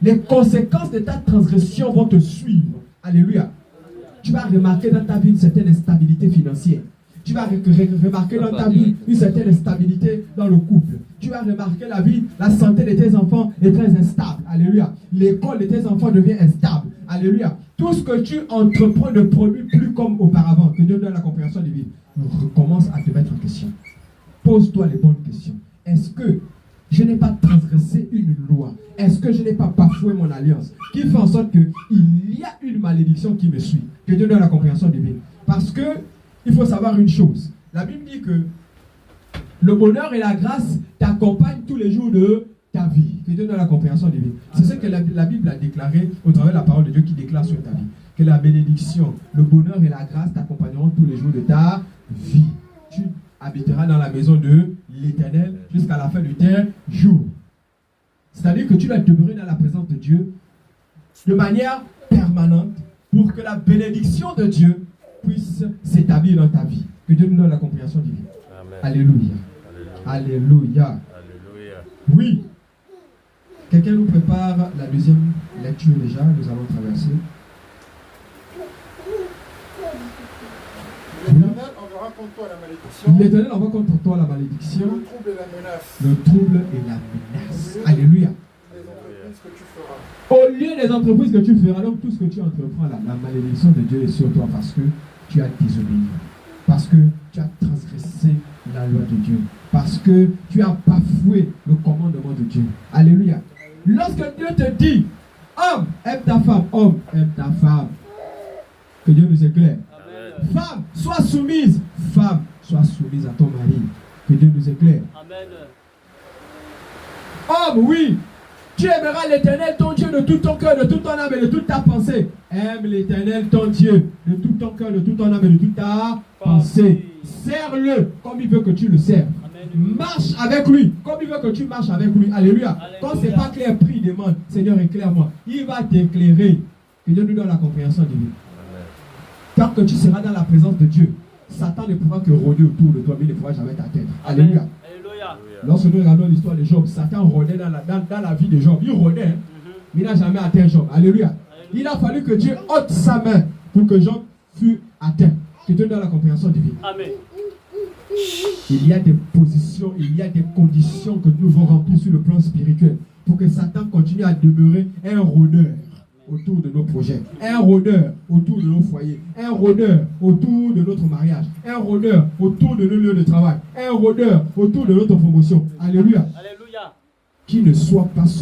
Les conséquences de ta transgression vont te suivre. Alléluia. Tu vas remarquer dans ta vie une certaine instabilité financière. Tu vas remarquer dans ta vie une certaine instabilité dans le couple. Tu vas remarquer la santé de tes enfants est très instable. Alléluia. L'école de tes enfants devient instable. Alléluia. Tout ce que tu entreprends ne produit plus comme auparavant. Que Dieu donne la compréhension divine. Recommence à te mettre en question. Pose-toi les bonnes questions. Est-ce que je n'ai pas transgressé une loi? Est-ce que je n'ai pas bafoué mon alliance? Qui fait en sorte qu'il y a une malédiction qui me suit. Que Dieu donne la compréhension divine. Parce que il faut savoir une chose. La Bible dit que le bonheur et la grâce t'accompagnent tous les jours de ta vie. Que Dieu donne la compréhension divine. C'est ce que la Bible a déclaré au travers de la parole de Dieu qui déclare sur ta vie. Que la bénédiction, le bonheur et la grâce t'accompagneront tous les jours de ta vie. Tu habiteras dans la maison de l'Éternel jusqu'à la fin du jour. C'est-à-dire que tu vas demeurer dans la présence de Dieu de manière permanente pour que la bénédiction de Dieu puisse s'établir dans ta vie. Que Dieu nous donne la compréhension divine. Amen. Alléluia. Alléluia. Alléluia. Oui. Quelqu'un nous prépare la deuxième lecture déjà. Nous allons traverser. L'Éternel enverra contre toi la malédiction. L'Éternel envoie contre toi la malédiction. Le trouble et la menace. Le trouble et la menace. Alléluia. Au lieu des entreprises que tu feras, donc tout ce que tu entreprends là, la malédiction de Dieu est sur toi parce que tu as désobéi. Parce que tu as transgressé la loi de Dieu. Parce que tu as bafoué le commandement de Dieu. Alléluia. Lorsque Dieu te dit, homme, aime ta femme, homme, aime ta femme. Que Dieu nous éclaire. Amen. Femme, sois soumise. Femme, sois soumise à ton mari. Que Dieu nous éclaire. Amen. Homme, oui. Tu aimeras l'Éternel, ton Dieu, de tout ton cœur, de toute ton âme et de toute ta pensée. Aime l'Éternel, ton Dieu, de tout ton cœur, de toute ton âme et de toute ta pensée. Sers-le comme il veut que tu le serves. Amen. Marche avec lui comme il veut que tu marches avec lui. Alléluia. Alléluia. Quand ce n'est pas clair, prie, demande. Seigneur, éclaire-moi. Il va t'éclairer. Que Dieu nous donne la compréhension divine. Tant que tu seras dans la présence de Dieu, Satan ne pourra que rôder autour de toi, mais il ne pourra jamais t'atteindre. Alléluia. Lorsque nous regardons l'histoire de Job, Satan rôdait dans la vie de Job. Il rôdait, mais il n'a jamais atteint Job. Alléluia. Il a fallu que Dieu ôte sa main pour que Job fût atteint. Que Dieu donne la compréhension divine. Amen. Il y a des positions, il y a des conditions que nous devons remplir sur le plan spirituel pour que Satan continue à demeurer un rôdeur autour de nos projets, un rôdeur autour de nos foyers, un rôdeur autour de notre mariage, un rôdeur autour de nos lieux de travail, un rôdeur autour de notre promotion. Alléluia. Alléluia. Qui ne soit pas ce